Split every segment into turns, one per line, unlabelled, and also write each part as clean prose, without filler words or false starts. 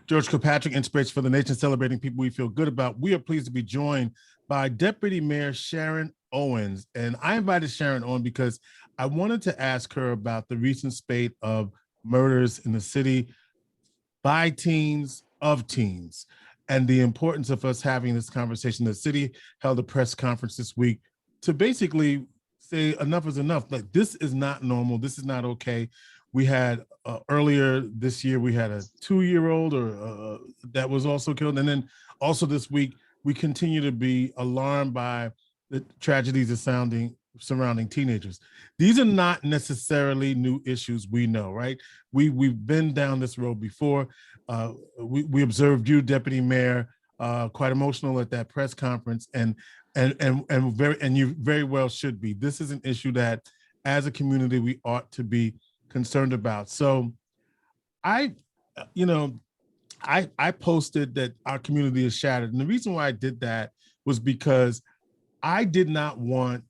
George Kilpatrick, Inspiration for the Nation, celebrating people we feel good about. We are pleased to be joined by Deputy Mayor Sharon Owens. And I invited Sharon on because I wanted to ask her about the recent spate of murders in the city by teens, of teens, and the importance of us having this conversation. The city held a press conference this week to basically say enough is enough. Like, this is not normal. This is not okay. We had earlier this year, we had a 2-year-old that was also killed. And then also this week, we continue to be alarmed by the tragedies surrounding teenagers. These are not necessarily new issues, we know, right? We've been down this road before. We observed you, Deputy Mayor, quite emotional at that press conference, and you very well should be. This is an issue that, as a community, we ought to be concerned about. So I posted that our community is shattered. And the reason why I did that was because I did not want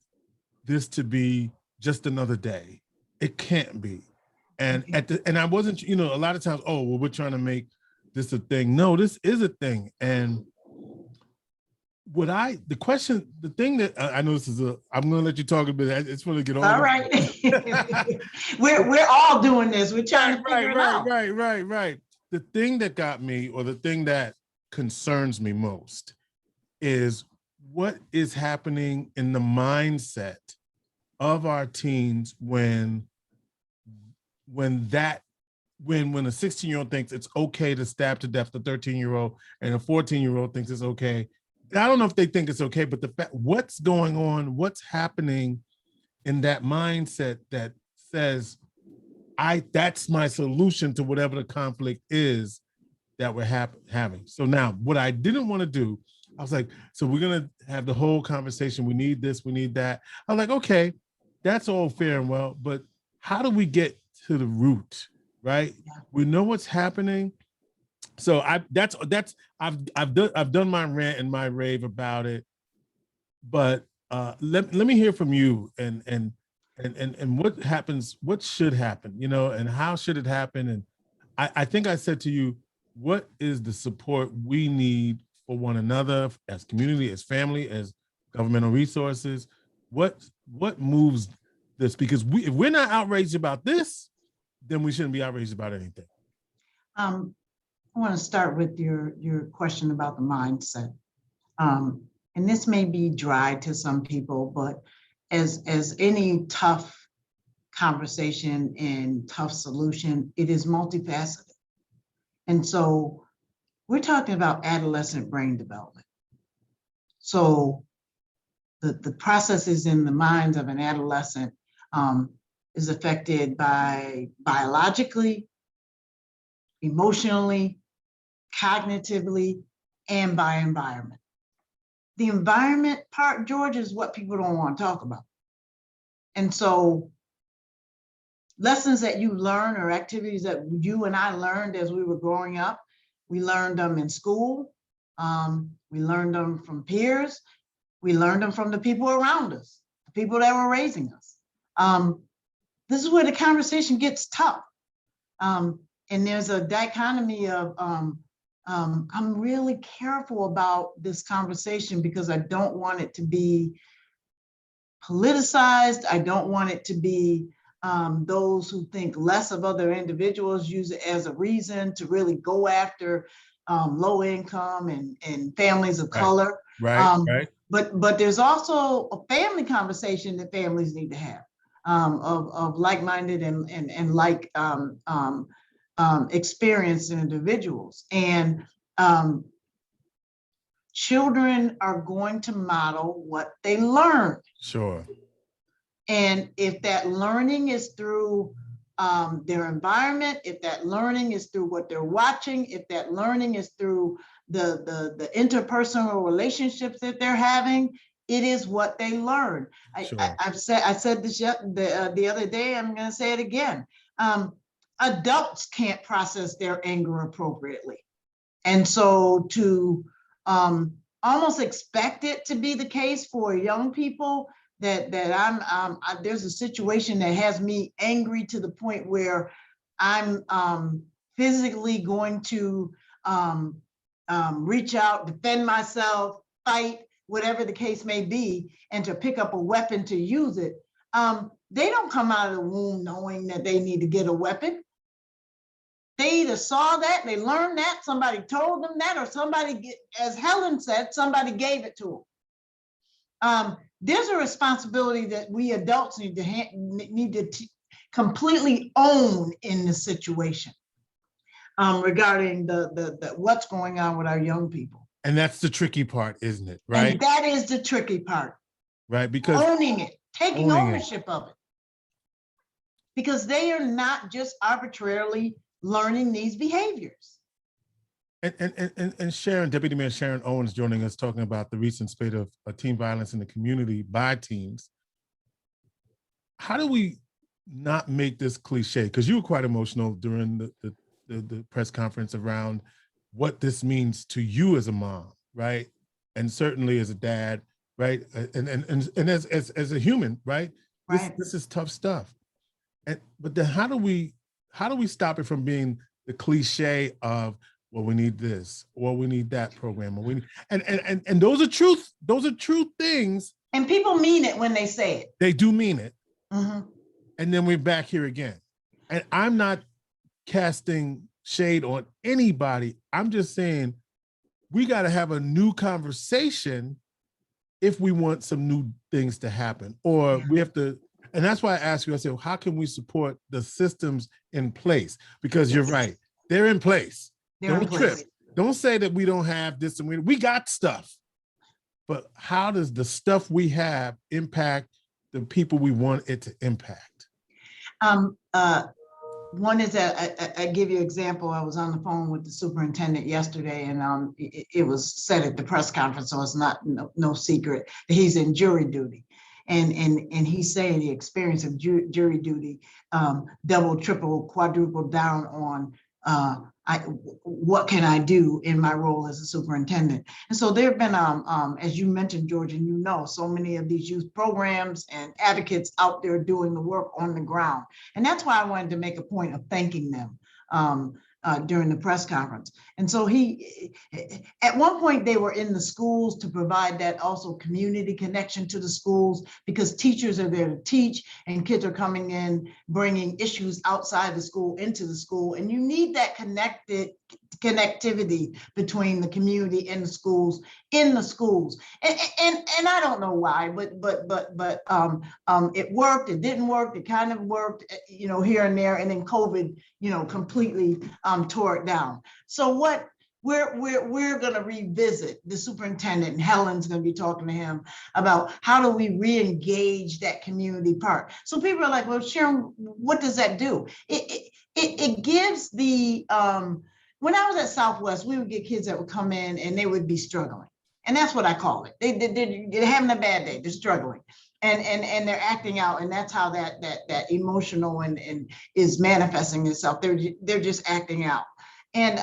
this to be just another day. It can't be. And I wasn't, a lot of times, oh, well, we're trying to make this a thing. No, this is a thing. And the thing that I know I'm going to let you talk a bit. It's going to get
all right. we're all doing this. We're trying to figure it out.
Right. The thing that got me, or the thing that concerns me most, is what is happening in the mindset of our teens when a 16-year-old thinks it's okay to stab to death the 13-year-old, and a 14-year-old thinks it's okay. I don't know if they think it's okay, but the fact, what's going on, what's happening in that mindset that says, that's my solution to whatever the conflict is that we're having. So now, what I didn't want to do, I was like, so we're going to have the whole conversation. We need this, we need that. I'm like, okay, that's all fair and well, but how do we get to the root, right? Yeah. We know what's happening. So I've done my rant and my rave about it, but let me hear from you and what happens, what should happen, and how should it happen? And I think I said to you, what is the support we need for one another as community, as family, as governmental resources? What moves this? Because if we're not outraged about this, then we shouldn't be outraged about anything.
I want to start with your question about the mindset. And this may be dry to some people, but as any tough conversation and tough solution, it is multifaceted. And so we're talking about adolescent brain development. So the processes in the minds of an adolescent is affected by biologically, emotionally, cognitively, and by environment. The environment part, George, is what people don't want to talk about. And so lessons that you learn, or activities that you and I learned as we were growing up, we learned them in school, we learned them from peers, we learned them from the people around us, the people that were raising us. This is where the conversation gets tough. And there's a dichotomy of, I'm really careful about this conversation because I don't want it to be politicized. I don't want it to be those who think less of other individuals use it as a reason to really go after low income and families of color.
Right.
But there's also a family conversation that families need to have of like-minded and like experienced individuals. And children are going to model what they learn.
Sure.
And if that learning is through their environment, if that learning is through what they're watching, if that learning is through the interpersonal relationships that they're having, it is what they learn. Sure. I said this the other day, I'm going to say it again. Adults can't process their anger appropriately. And so to almost expect it to be the case for young people that there's a situation that has me angry to the point where I'm physically going to reach out, defend myself, fight, whatever the case may be, and to pick up a weapon to use it, they don't come out of the womb knowing that they need to get a weapon. They either saw that, they learned that, somebody told them that, or somebody, as Helen said, somebody gave it to them. There's a responsibility that we adults need to completely own in the situation regarding the what's going on with our young people.
And that's the tricky part, isn't it? Right.
And that is the tricky part.
Right. Because
owning it, taking ownership of it. Because they are not just arbitrarily learning these behaviors.
And Sharon, Deputy Mayor Sharon Owens joining us, talking about the recent spate of teen violence in the community by teens. How do we not make this cliche? Because you were quite emotional during the press conference around what this means to you as a mom, right? And certainly as a dad, right? And as a human, right? This is tough stuff. But then how do we stop it from being the cliche of, well, we need this, or we need that program, or we need, and those are truth. Those are true things.
And people mean it when they say it.
They do mean it.
Mm-hmm.
And then we're back here again. And I'm not casting shade on anybody. I'm just saying we got to have a new conversation if we want some new things to happen, or we have to. And that's why I asked you, I said, well, how can we support the systems in place? Because you're right, they're in place. Don't trip. Don't say that we don't have this and we got stuff. But how does the stuff we have impact the people we want it to impact?
One is that I give you an example. I was on the phone with the superintendent yesterday, and it was said at the press conference, so it's not no secret that he's in jury duty. And he's saying the experience of jury duty double, triple, quadruple down on what can I do in my role as a superintendent. And so there have been, as you mentioned, George, and you know, so many of these youth programs and advocates out there doing the work on the ground. And that's why I wanted to make a point of thanking them during the press conference. And so at one point they were in the schools to provide that also community connection to the schools, because teachers are there to teach and kids are coming in, bringing issues outside the school into the school. And you need that connectivity between the community and the schools, in the schools. And I don't know why, but it worked, it didn't work, it kind of worked, here and there, and then COVID, completely tore it down. So what we're going to revisit, the superintendent, and Helen's going to be talking to him about how do we re-engage that community part. So people are like, well, Sharon, what does that do? It gives the, when I was at Southwest, we would get kids that would come in and they would be struggling. And that's what I call it. They're having a bad day, they're struggling. And they're acting out, and that's how that emotional and is manifesting itself. They're just acting out. And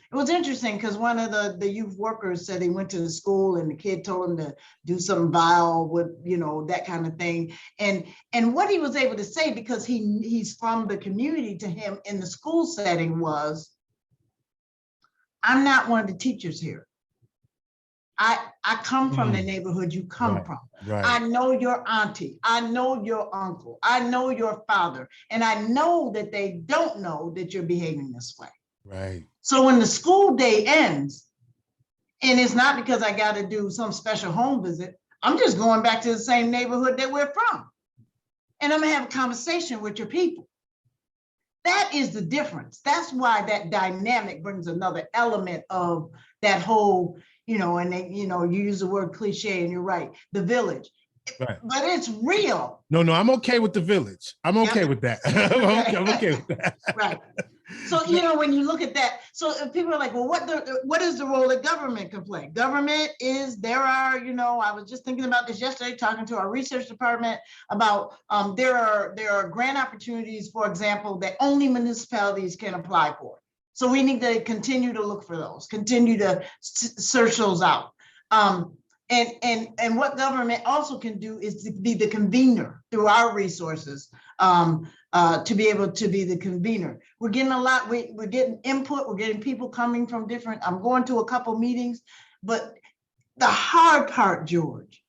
it was interesting because one of the youth workers said he went to the school and the kid told him to do something vile with, that kind of thing. And what he was able to say, because he's from the community, to him in the school setting was, I'm not one of the teachers here. I come from the neighborhood you come from.
Right.
I know your auntie. I know your uncle. I know your father. And I know that they don't know that you're behaving this way.
Right.
So when the school day ends, and it's not because I got to do some special home visit, I'm just going back to the same neighborhood that we're from. And I'm going to have a conversation with your people. That is the difference. That's why that dynamic brings another element of that whole, and they, you use the word cliche, and you're right, the village.
Right.
But it's real.
No, I'm okay with the village. I'm okay with that. I'm okay with that.
Right. So, when you look at that, so if people are like, well, what is the role that government can play? Government is, I was just thinking about this yesterday, talking to our research department about, there are grant opportunities, for example, that only municipalities can apply for. So we need to continue to look for those, continue to search those out. And what government also can do is to be the convener through our resources, to be able to be the convener. We're getting a lot, we're getting input, we're getting people coming from different, I'm going to a couple meetings, but the hard part, George,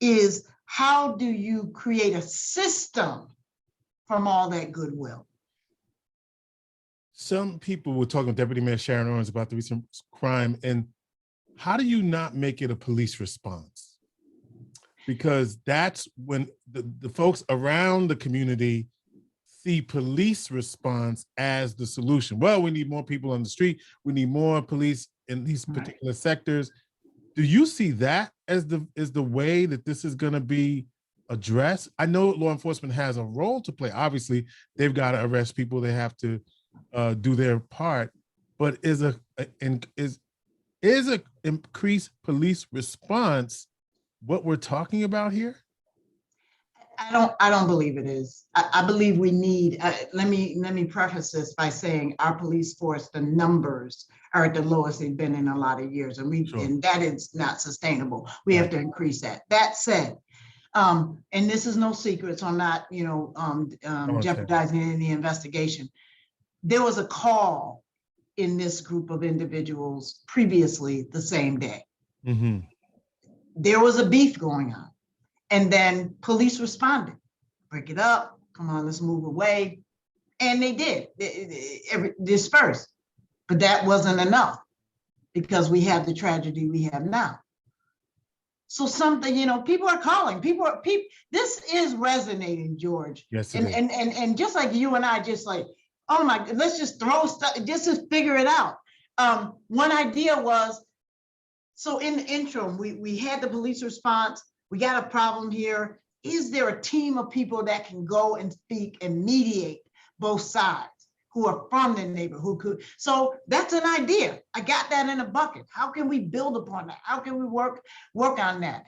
is how do you create a system from all that goodwill?
Some people were talking with Deputy Mayor Sharon Owens about the recent crime, and how do you not make it a police response? Because that's when the folks around the community see police response as the solution. Well, we need more people on the street. We need more police in these particular sectors. Do you see that as the way that this is going to be addressed? I know law enforcement has a role to play. Obviously, they've got to arrest people. They have to do their part. But is a increased police response what we're talking about here?
I don't believe it is. I believe we need, let me preface this by saying our police force, the numbers are at the lowest they've been in a lot of years, and that is not sustainable. We have to increase that. That said, and this is no secret, so I'm not, jeopardizing any investigation. There was a call in this group of individuals previously the same day.
Mm-hmm.
There was a beef going on. And then police responded, break it up, come on, let's move away. And they did, disperse. But that wasn't enough because we have the tragedy we have now. So something, people are calling, this is resonating, George.
Yes,
and just like you and I, just like, oh my, let's just throw stuff, just to figure it out. One idea was, so in the interim, we had the police response. We got a problem here. Is there a team of people that can go and speak and mediate both sides who are from the neighborhood, who could? So that's an idea. I got that in a bucket. How can we build upon that? How can we work on that?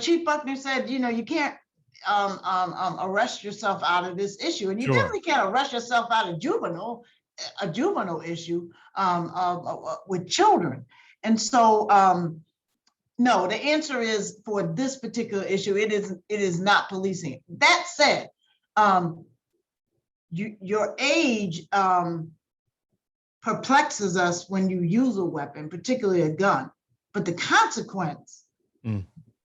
Chief Buckner said, you can't arrest yourself out of this issue. And you definitely can't arrest yourself out of a juvenile issue with children. And so, no, the answer is for this particular issue, it is not policing. That said, your age perplexes us when you use a weapon, particularly a gun, but the consequence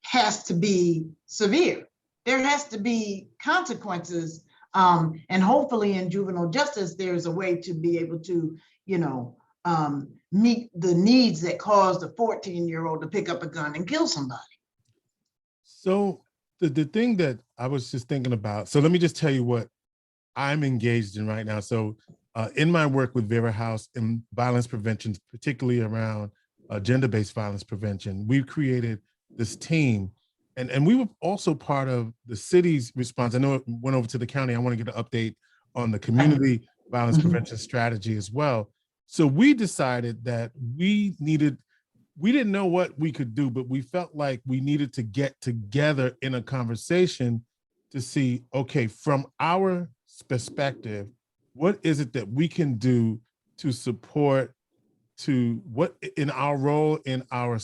has to be severe. There has to be consequences, and hopefully in juvenile justice, there's a way to be able to, meet the needs that caused a 14-year-old to pick up a gun and kill somebody.
So the thing that I was just thinking about, so let me just tell you what I'm engaged in right now. So in my work with Vera House in violence prevention, particularly around gender-based violence prevention, we've created this team, and we were also part of the city's response. I know it went over to the county. I want to get an update on the community violence prevention strategy as well. So we decided that we didn't know what we could do, but we felt like we needed to get together in a conversation to see, okay, from our perspective, what is it that we can do to support, to what in our role, in our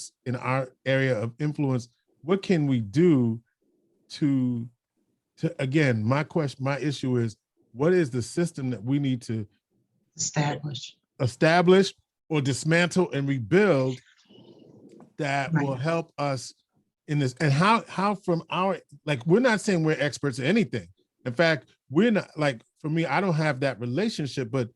area of influence, what can we do to again, my issue is, what is the system that we need to establish or dismantle and rebuild that will help us in this? And how from our, like, we're not saying we're experts at anything. In fact, we're not, like, for me, I don't have that relationship, but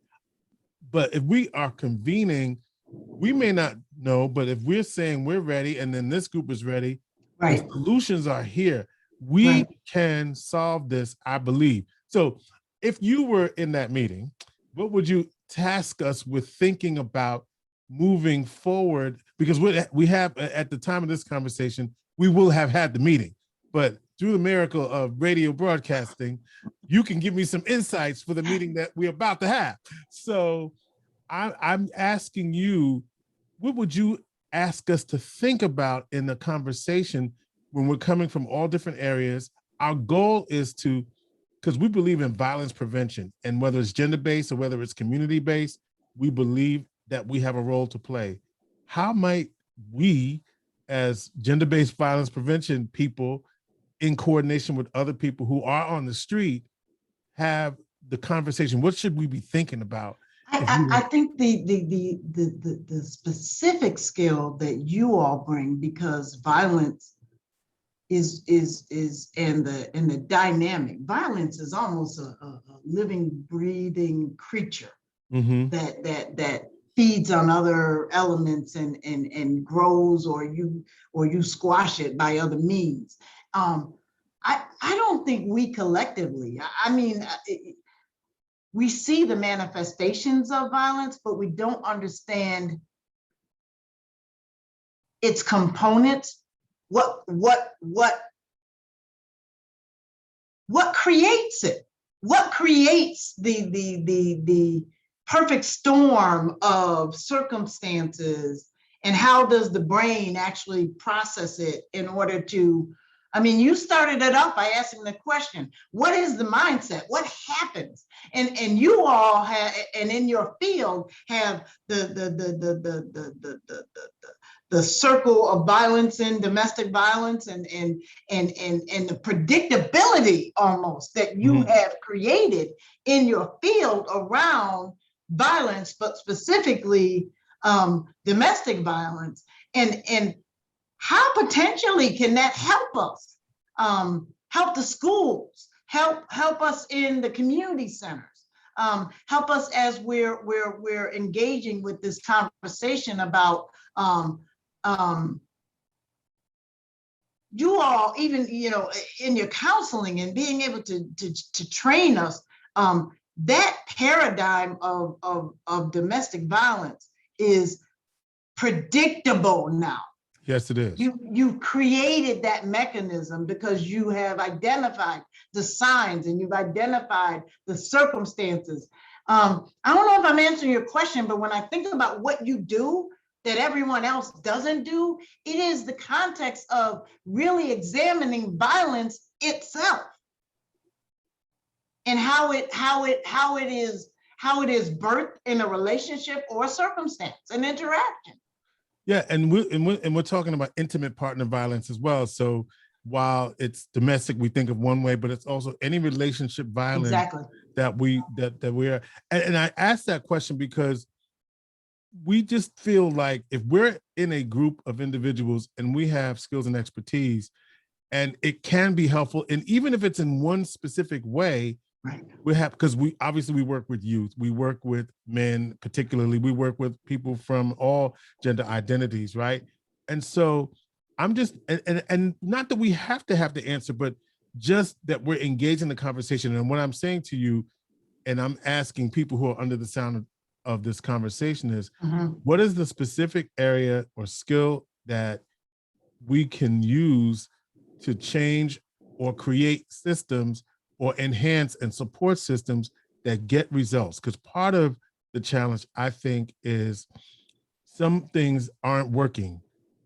if we are convening, we may not know, but if we're saying we're ready and then this group is ready, the solutions are here. We can solve this, I believe. So if you were in that meeting, what would you task us with thinking about moving forward? Because we have, at the time of this conversation, we will have had the meeting, but through the miracle of radio broadcasting, you can give me some insights for the meeting that we're about to have. So I'm asking you, what would you ask us to think about in the conversation when we're coming from all different areas? Our goal is to, because we believe in violence prevention, and whether it's gender-based or whether it's community-based, we believe that we have a role to play. How might we, as gender-based violence prevention people, in coordination with other people who are on the street, have the conversation? What should we be thinking about?
I think the specific skill that you all bring, because violence is and the dynamic violence is almost a living, breathing creature that feeds on other elements and grows, or you squash it by other means. I don't think we collectively, I mean, we see the manifestations of violence, but we don't understand its components. What creates it? What creates the perfect storm of circumstances, and how does the brain actually process it in order to, I mean, you started it off by asking the question, what is the mindset? What happens? And you all have, and in your field have the circle of violence and domestic violence and the predictability almost that you have created in your field around violence, but specifically domestic violence, and how potentially can that help us, help the schools, help us in the community centers, help us as we're engaging with this conversation about you all, even, you know, in your counseling and being able to train us. That paradigm of domestic violence is predictable now.
Yes, it is.
You created that mechanism because you have identified the signs and you've identified the circumstances. I don't know if I'm answering your question, but when I think about what you do that everyone else doesn't do, it is the context of really examining violence itself and how it is birthed in a relationship or a circumstance, an interaction.
Yeah, and we're talking about intimate partner violence as well. So while it's domestic, we think of one way, but it's also any relationship violence that we're. And I asked that question because we just feel like if we're in a group of individuals and we have skills and expertise, and it can be helpful, and even if it's in one specific way,
right,
we have, because we obviously work with youth, we work with men, particularly, we work with people from all gender identities, right? And so I'm just, and not that we have to have the answer, but just that we're engaged in the conversation. And what I'm saying to you, and I'm asking people who are under the sound of this conversation is, what is the specific area or skill that we can use to change or create systems or enhance and support systems that get results? Because part of the challenge, I think, is some things aren't working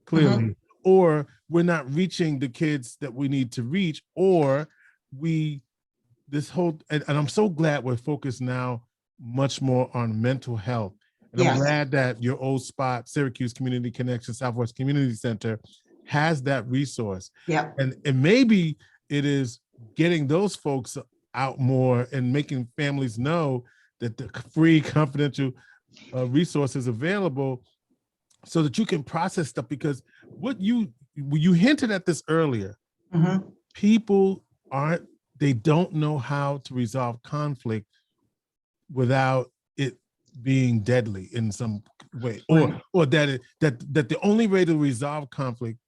clearly, or we're not reaching the kids that we need to reach, or and I'm so glad we're focused now much more on mental health. And I'm glad that your old spot, Syracuse Community Connection, Southwest Community Center, has that resource.
Yeah.
And maybe it is getting those folks out more and making families know that the free, confidential resources available so that you can process stuff. Because what you hinted at this earlier, people they don't know how to resolve conflict without it being deadly in some way, or that the only way to resolve conflict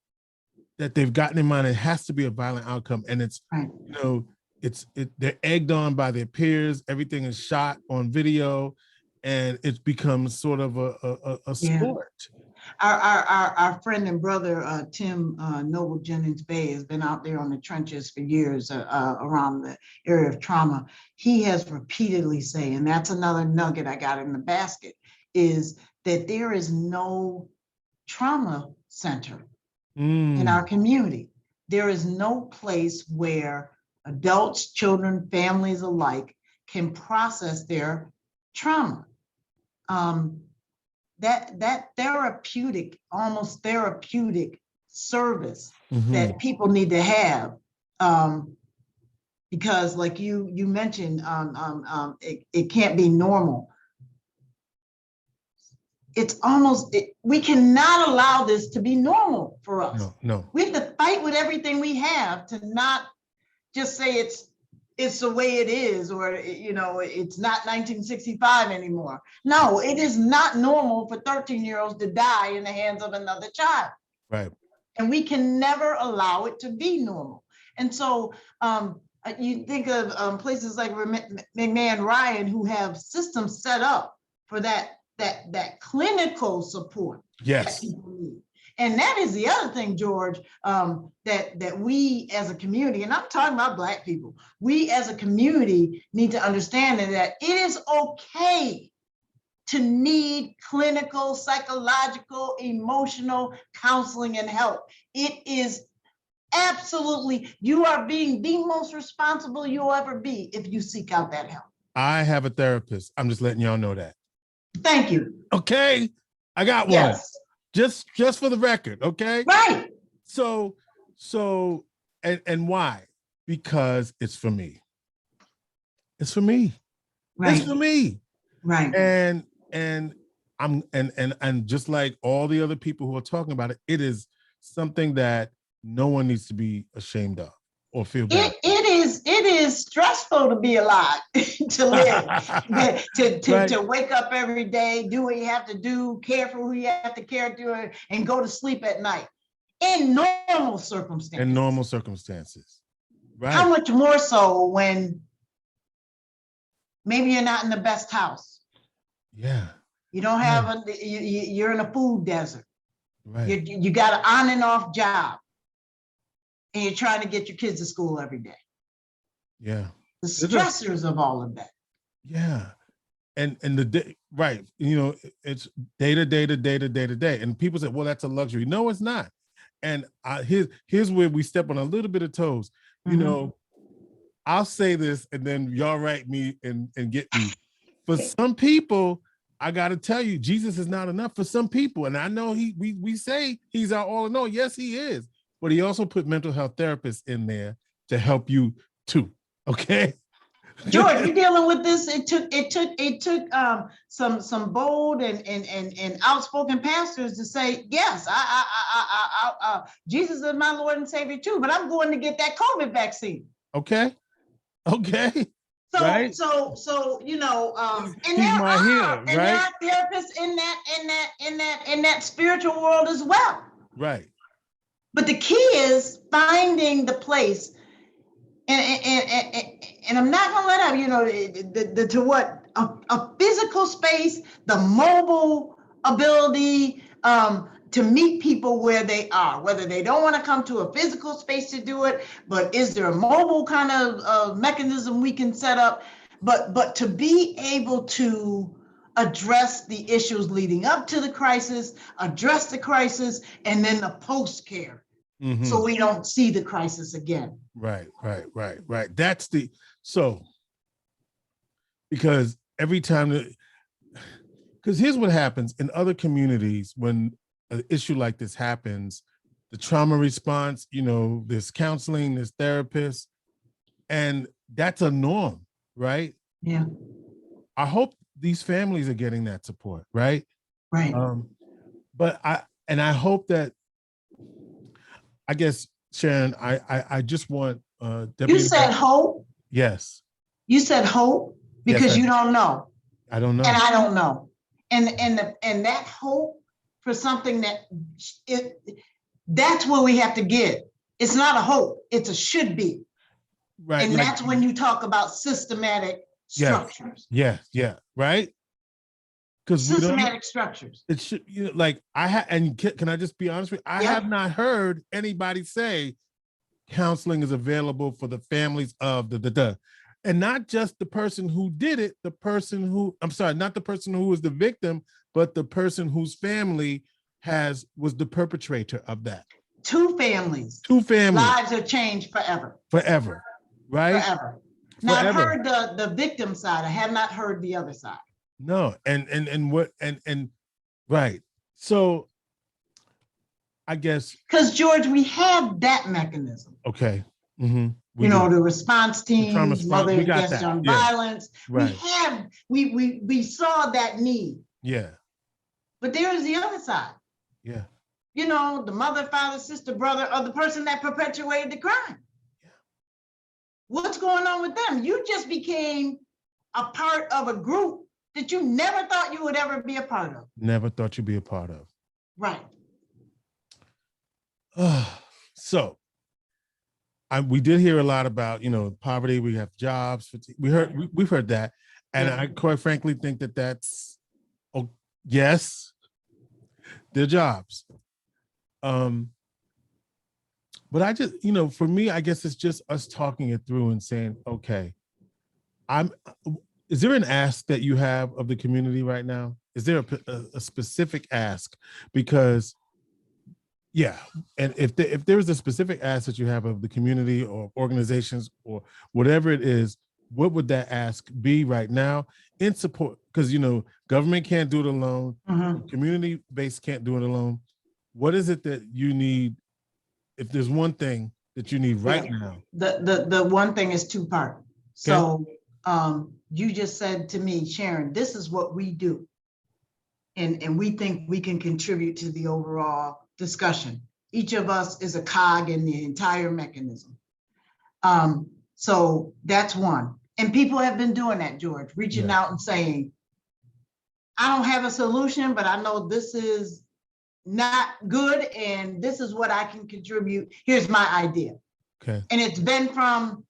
that they've gotten in mind, it has to be a violent outcome. And it's, you know, they're egged on by their peers, everything is shot on video, and it becomes sort of a sport.
Our friend and brother, Tim Noble Jennings Bay, has been out there on the trenches for years around the area of trauma. He has repeatedly said, and that's another nugget I got in the basket, is that there is no trauma center in our community. There is no place where adults, children, families alike can process their trauma. that therapeutic, almost therapeutic service
Mhm.
that people need to have. Because like you mentioned, it can't be normal. It's almost, we cannot allow this to be normal for us.
No.
We have to fight with everything we have to not just say it's the way it is, or it's not 1965 anymore. No, it is not normal for 13-year-olds to die in the hands of another child.
Right.
And we can never allow it to be normal. And so you think of places like McMahon Ryan, who have systems set up for that clinical support
Yes.
that people need. And that is the other thing, George, that we as a community, and I'm talking about Black people, we as a community need to understand that it is okay to need clinical, psychological, emotional counseling and help. It is absolutely, you are being the most responsible you'll ever be if you seek out that help.
I have a therapist. I'm just letting y'all know that.
Thank you.
Okay. I got one.
Yes.
Just for the record, okay?
Right.
So and why? Because it's for me. It's for me.
Right.
It's for me.
Right.
And I'm and just like all the other people who are talking about it, it is something that no one needs to be ashamed of or feel bad.
It is stressful to be alive, to live, to wake up every day, do what you have to do, care for who you have to care to, and go to sleep at night in normal circumstances.
In normal circumstances, right?
How much more so when maybe you're not in the best house?
Yeah.
You don't have you're in a food desert.
Right.
You got an on and off job, and you're trying to get your kids to school every day.
Yeah.
The stressors of all of that.
Yeah. And the day, right. It's day to day. And people say, well, that's a luxury. No, it's not. And here's where we step on a little bit of toes.
Mm-hmm.
I'll say this and then y'all write me and get me. For some people, I got to tell you, Jesus is not enough for some people. And I know we say he's our all in all. Yes, he is. But he also put mental health therapists in there to help you too. Okay.
George, you're dealing with this. It took some bold and outspoken pastors to say, yes, Jesus is my Lord and Savior too, but I'm going to get that COVID vaccine.
Okay.
So,
right?
so and
he's my healer,
and there are therapists in that spiritual world as well.
Right.
But the key is finding the place. And I'm not gonna let up, to what a physical space, the mobile ability to meet people where they are, whether they don't want to come to a physical space to do it, but is there a mobile kind of mechanism we can set up? But to be able to address the issues leading up to the crisis, address the crisis, and then the post-care. Mm-hmm. So we don't see the crisis again.
Right. That's because every time because here's what happens in other communities when an issue like this happens, the trauma response, there's counseling, there's therapists, and that's a norm, right?
Yeah.
I hope these families are getting that support, right?
Right.
But I hope that, I guess, Sharon, I just want Deputy.
You said hope?
Yes.
You said hope because you don't know.
I don't know.
And I don't know. And that hope for something that's where we have to get. It's not a hope, it's a should be. Right. And that's when you talk about systematic structures.
Yeah, right? Because
systematic structures.
It should, can I just be honest with you? I have not heard anybody say counseling is available for the families of and not just the person who did it, not the person who was the victim, but the person whose family was the perpetrator of that.
Two families. Lives are changed forever.
Forever, right?
Forever. Now I've heard the victim side. I have not heard the other side.
No, and Right. So I guess,
Because George, we have that mechanism.
okay. Mm-hmm.
You know, the response
The trauma
teams,
response.
Mother
We got
Against
that.
Gun
Yeah.
Violence.
Right.
We saw that need.
Yeah.
But there is the other side.
Yeah.
You know, the mother, father, sister, brother, or the person that perpetuated the crime.
Yeah.
What's going on with them? You just became a part of a group that you never thought you would ever be a part of.
Never thought you'd be a part of.
Right.
So we did hear a lot about, you know, poverty. We have jobs. We've heard that. And I quite frankly think that that's, oh, yes, they're jobs. But I just, you know, for me, I guess it's just us talking it through and saying, okay, is there an ask that you have of the community right now? Is there a specific ask? Because, yeah, and if there is a specific ask that you have of the community or organizations or whatever it is, what would that ask be right now in support? Because, you know, government can't do it alone. Community based can't do it alone. What is it that you need? If there's one thing that you need right now.
The one thing is two-part. So you just said to me, Sharon, this is what we do. And we think we can contribute to the overall discussion. Each of us is a cog in the entire mechanism. So that's one. And people have been doing that, George, reaching out and saying, I don't have a solution, but I know this is not good and this is what I can contribute. Here's my idea.
Okay.
And it's been from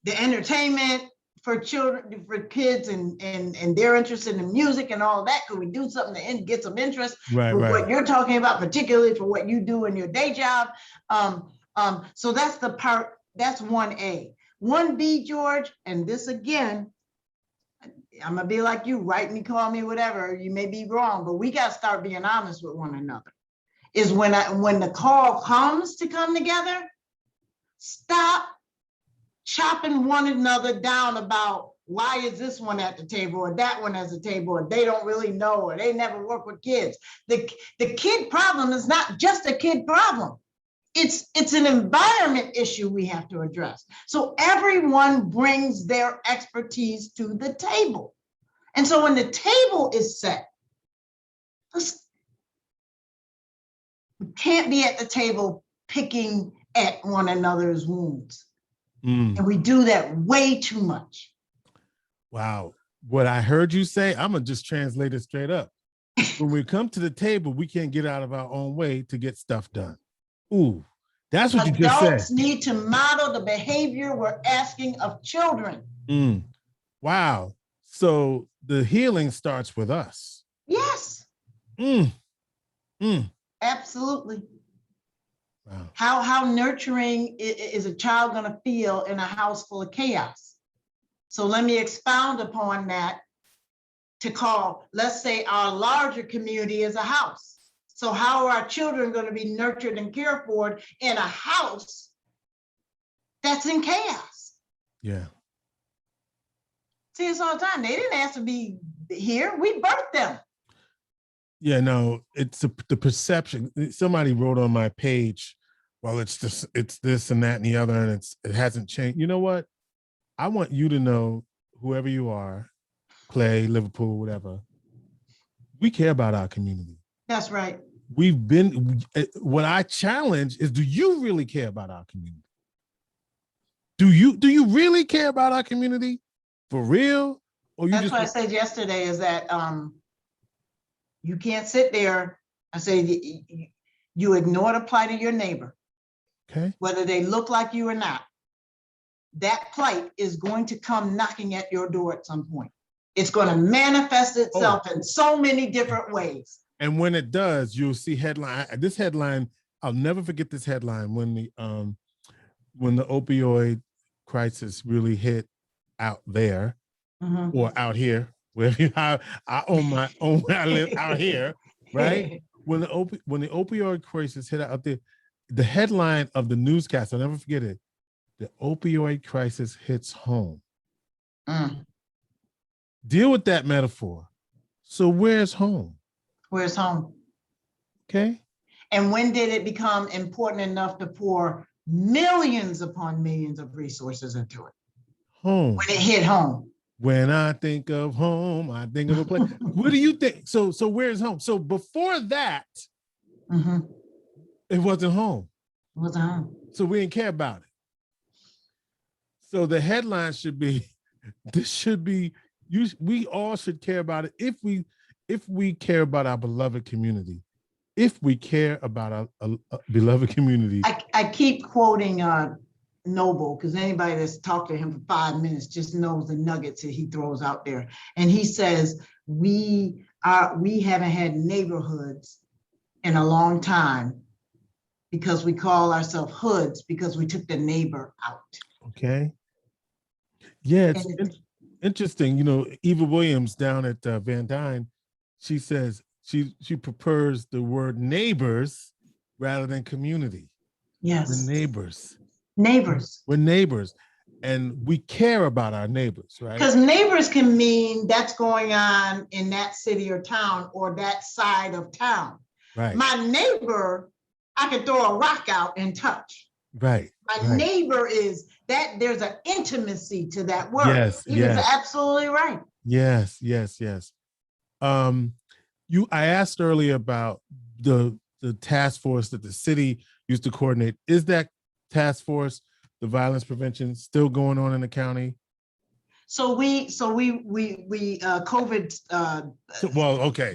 the entertainment for children, for kids, and they're interested in music and all that. Could we do something to get some interest for what you're talking about, particularly for what you do in your day job? So that's the part, that's 1A. 1B, George, and this again, I'm gonna be like you, write me, call me, whatever, you may be wrong, but we gotta start being honest with one another. Is when the call comes to come together, stop chopping one another down about why is this one at the table or that one at the table, or they don't really know, or they never work with kids. The kid problem is not just a kid problem. It's an environment issue we have to address. So everyone brings their expertise to the table. And so when the table is set, we can't be at the table picking at one another's wounds. And we do that way too much.
Wow. What I heard you say, I'm gonna just translate it straight up. When we come to the table, we can't get out of our own way to get stuff done. Ooh, that's what you just said.
Adults need to model the behavior we're asking of children.
Wow. So the healing starts with us.
Yes. Absolutely.
Wow.
How nurturing is a child going to feel in a house full of chaos? So let me expound upon that to call, let's say our larger community is a house. So how are our children going to be nurtured and cared for in a house that's in chaos?
Yeah.
See this all the time. They didn't ask to be here. We birthed them.
Yeah, no, it's the perception. Somebody wrote on my page, well, it's this and that and the other, and it hasn't changed. You know what? I want you to know, whoever you are, Clay, Liverpool, whatever, we care about our community.
That's right.
What I challenge is, do you really care about our community? Do you really care about our community? For real? Or you
That's what I said yesterday is that you can't sit there and say you ignore the plight of your neighbor.
Okay.
Whether they look like you or not. That plight is going to come knocking at your door at some point. It's going to manifest itself in so many different ways.
And when it does, you'll see this headline, I'll never forget this headline when the opioid crisis really hit out there or out here, wherever I own my own where I live out here, right? When the opioid crisis hit out there, the headline of the newscast, I'll never forget it. The opioid crisis hits home. Deal with that metaphor. So where's home?
Where's home?
Okay.
And when did it become important enough to pour millions upon millions of resources into it?
Home.
When it hit home.
When I think of home, I think of a place. What do you think? So where's home? So before that, it wasn't home.
It wasn't home.
So we didn't care about it. So the headline should be, this should be, we all should care about it if we care about our beloved community. If we care about our beloved community.
I keep quoting Noble, because anybody that's talked to him for 5 minutes just knows the nuggets that he throws out there. And he says, we haven't had neighborhoods in a long time because we call ourselves hoods because we took the neighbor out.
Okay. Yeah, it's interesting. You know, Eva Williams down at Van Dyne, she says she prefers the word neighbors rather than community.
Yes.
We're neighbors.
Neighbors.
We're neighbors. And we care about our neighbors, right?
Because neighbors can mean that's going on in that city or town or that side of town.
Right.
My neighbor, I can throw a rock out and touch.
Right.
My neighbor is that there's an intimacy to that word.
Yes.
He was absolutely right.
Yes. I asked earlier about the task force that the city used to coordinate. Is that task force, the violence prevention, still going on in the county? So we
COVID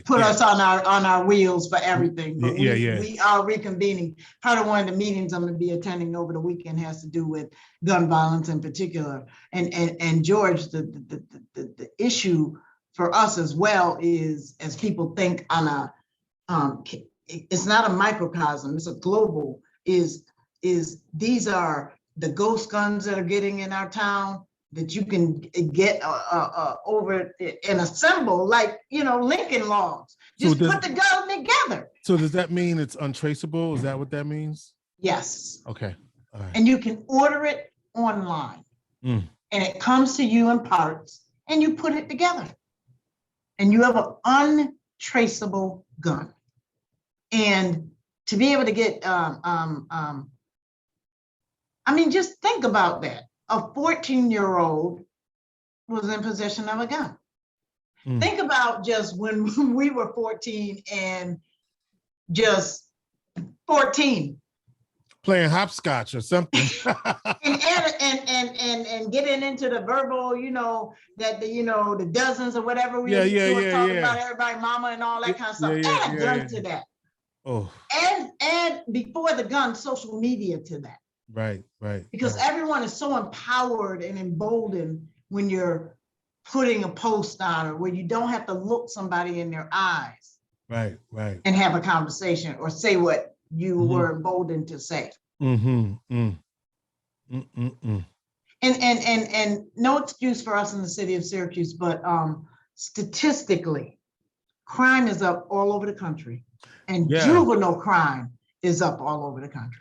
put
us on our wheels for everything. But
we
are reconvening. Part of one of the meetings I'm going to be attending over the weekend has to do with gun violence in particular. And George, the issue for us as well is, as people think on a it's not a microcosm, it's a global, is these are the ghost guns that are getting in our town that you can get over and assemble, like, Lincoln logs. Just put the gun together.
So does that mean it's untraceable? Is that what that means?
Yes.
Okay. All right.
And you can order it online. And it comes to you in parts and you put it together. And you have an untraceable gun. And to be able to get, just think about that. A 14-year-old was in possession of a gun. Think about just when we were 14 and just 14.
Playing hopscotch or something.
and getting into the verbal, the dozens or whatever we were talking about, everybody mama and all that kind of stuff. Add a gun to that.
Oh.
And before the gun, social media to that.
Right.
Because everyone is so empowered and emboldened when you're putting a post on, or where you don't have to look somebody in their eyes. Right. And have a conversation or say what you were emboldened to say. And no excuse for us in the city of Syracuse, but statistically, crime is up all over the country, and juvenile crime is up all over the country.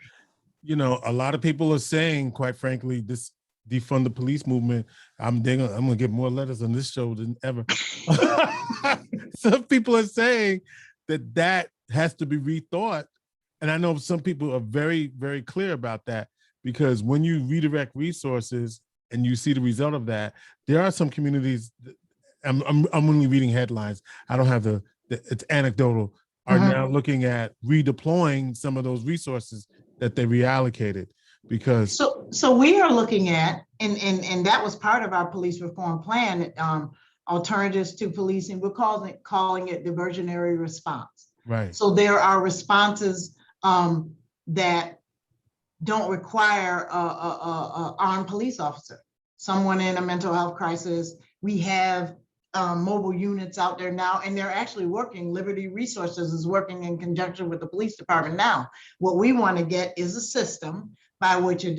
A lot of people are saying, quite frankly, this defund the police movement, I'm gonna get more letters on this show than ever. Some people are saying that has to be rethought. And I know some people are very, very clear about that, because when you redirect resources and you see the result of that, there are some communities, I'm only reading headlines, I don't have it's anecdotal, are now looking at redeploying some of those resources that they reallocated, because
so we are looking at, and that was part of our police reform plan, alternatives to policing. We're calling it diversionary response.
Right.
So there are responses that don't require a armed police officer, someone in a mental health crisis. We have mobile units out there now, and they're actually working. Liberty Resources is working in conjunction with the police department now. What we want to get is a system by which a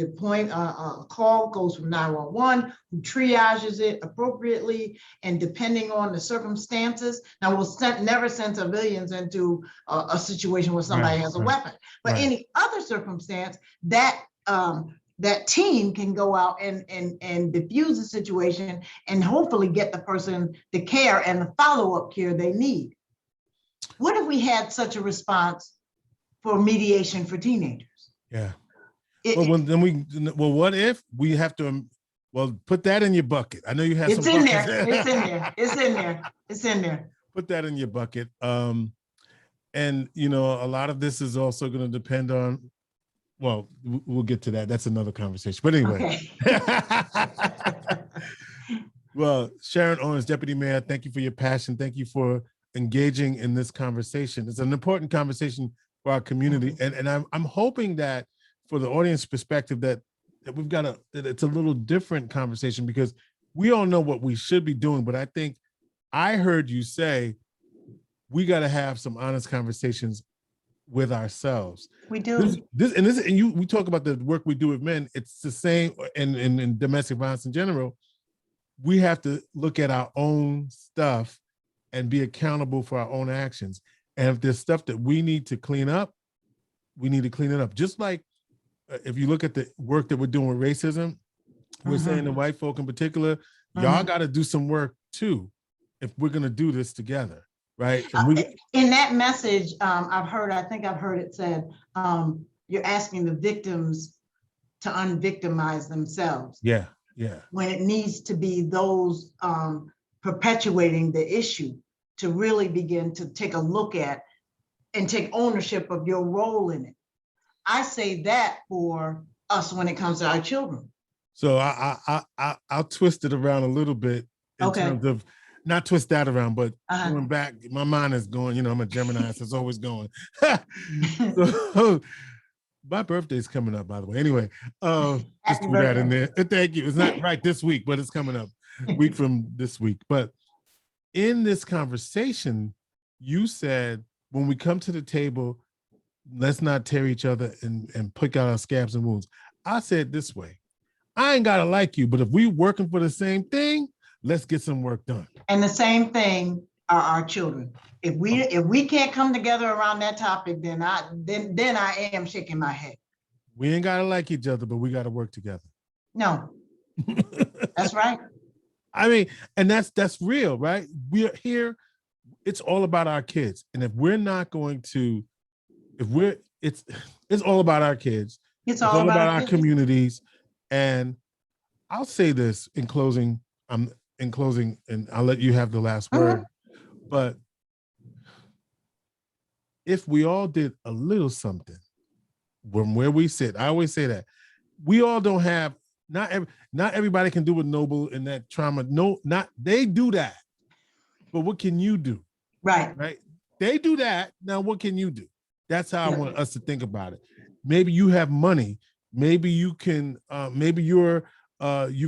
call goes from 911, who triages it appropriately, and depending on the circumstances. Now, we'll never send civilians into a situation where somebody has a weapon, but any other circumstance, that team can go out and diffuse the situation and hopefully get the person the care and the follow-up care they need. What if we had such a response for mediation for teenagers?
Yeah.
It-
Well, what if we have to, well, put that in your bucket. I know you have
It's
some
in
buckets.
there, it's in there, it's in there, it's in there.
Put that in your bucket. And you know, a lot of this is also going to depend on, well, we'll get to that. That's another conversation. But anyway.
Okay.
Well, Sharon Owens, Deputy Mayor, thank you for your passion. Thank you for engaging in this conversation. It's an important conversation for our community. And I'm hoping that for the audience perspective that we've got that it's a little different conversation, because we all know what we should be doing. But I think I heard you say we got to have some honest conversations with ourselves.
We do.
We talk about the work we do with men. It's the same in domestic violence in general. We have to look at our own stuff and be accountable for our own actions. And if there's stuff that we need to clean up, we need to clean it up. Just like if you look at the work that we're doing with racism, we're saying to white folk in particular, y'all got to do some work too, if we're going to do this together, right? And
in that message, I think I've heard it said, you're asking the victims to unvictimize themselves.
Yeah.
When it needs to be those perpetuating the issue to really begin to take a look at and take ownership of your role in it. I say that for us when it comes to our children.
So I'll twist it around a little bit in terms of, not twist that around, but going back, my mind is going, you know, I'm a Gemini, so it's always going. So, my birthday's coming up, by the way. Anyway, just threw that in there. Thank you. It's not right this week, but it's coming up a week from this week. But in this conversation, you said, when we come to the table, let's not tear each other and pick out our scabs and wounds. I said this way, I ain't gotta like you, but if we working for the same thing, let's get some work done.
And the same thing are our children. If we can't come together around that topic, then I am shaking my head.
We ain't gotta like each other, but we gotta work together.
No, that's right.
I mean, and that's real, right? We're here. It's all about our kids, and if we're not going to, it's all about our kids.
It's all about
our communities. And I'll say this in closing. And I'll let you have the last word. But if we all did a little something from where we sit, I always say that we all don't have, not everybody can do what Noble in that trauma. No, they do that. But what can you do? Right. They do that. Now, what can you do? That's how I want us to think about it. Maybe you have money. Maybe you can, maybe you've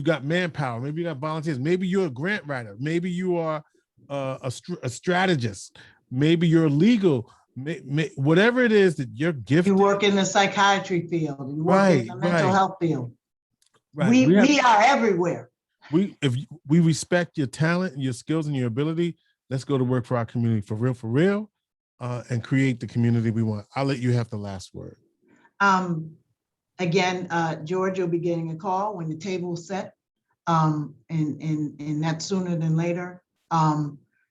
got manpower. Maybe you got volunteers. Maybe you're a grant writer. Maybe you are a strategist. Maybe you're legal. Whatever it is that you're gifted.
You work in the psychiatry field. You work in the mental health field.
Right.
We are everywhere.
If we respect your talent and your skills and your ability, let's go to work for our community for real, and create the community we want. I'll let you have the last word.
Again, George, you'll be getting a call when the table is set, and that's sooner than later.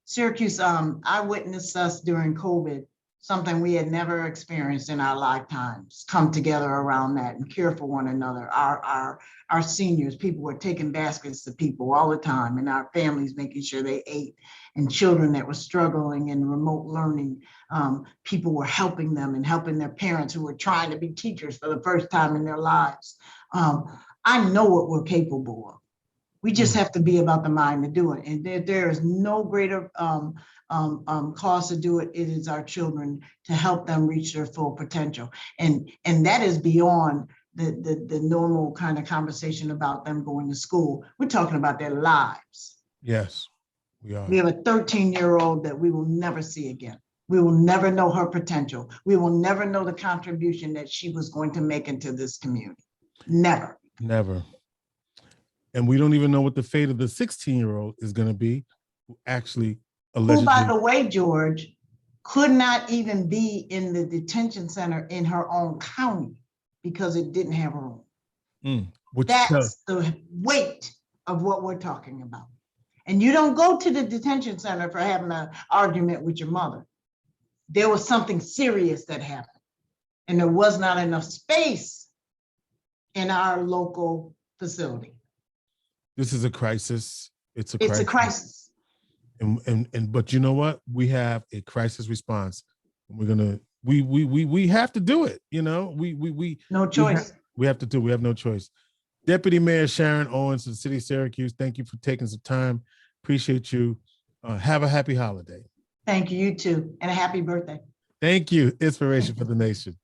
Syracuse, I witnessed us during COVID, something we had never experienced in our lifetimes, come together around that and care for one another. Our seniors, people were taking baskets to people all the time, and our families making sure they ate, and children that were struggling in remote learning, people were helping them and helping their parents who were trying to be teachers for the first time in their lives. I know what we're capable of. We just have to be about the mind to do it. And there is no greater cause to do it. It is our children, to help them reach their full potential. And that is beyond the normal kind of conversation about them going to school. We're talking about their lives.
Yes, we are.
We have a 13-year-old that we will never see again. We will never know her potential. We will never know the contribution that she was going to make into this community. Never.
Never. And we don't even know what the fate of the 16-year-old is going to be, who actually allegedly.
Who, by the way, George, could not even be in the detention center in her own county because it didn't have room. That's the weight of what we're talking about. And you don't go to the detention center for having an argument with your mother. there was something serious that happened, and there was not enough space in our local facility.
This is a crisis. It's a
It's
crisis.
a crisis.
But you know what? We have a crisis response. We're gonna we have to do it. You know,
No choice.
we have to do. We have no choice. Deputy Mayor Sharon Owens of the City of Syracuse, thank you for taking some time. Appreciate you. Have a happy holiday.
Thank you, you too, and a happy birthday.
Thank you. Inspiration for the nation.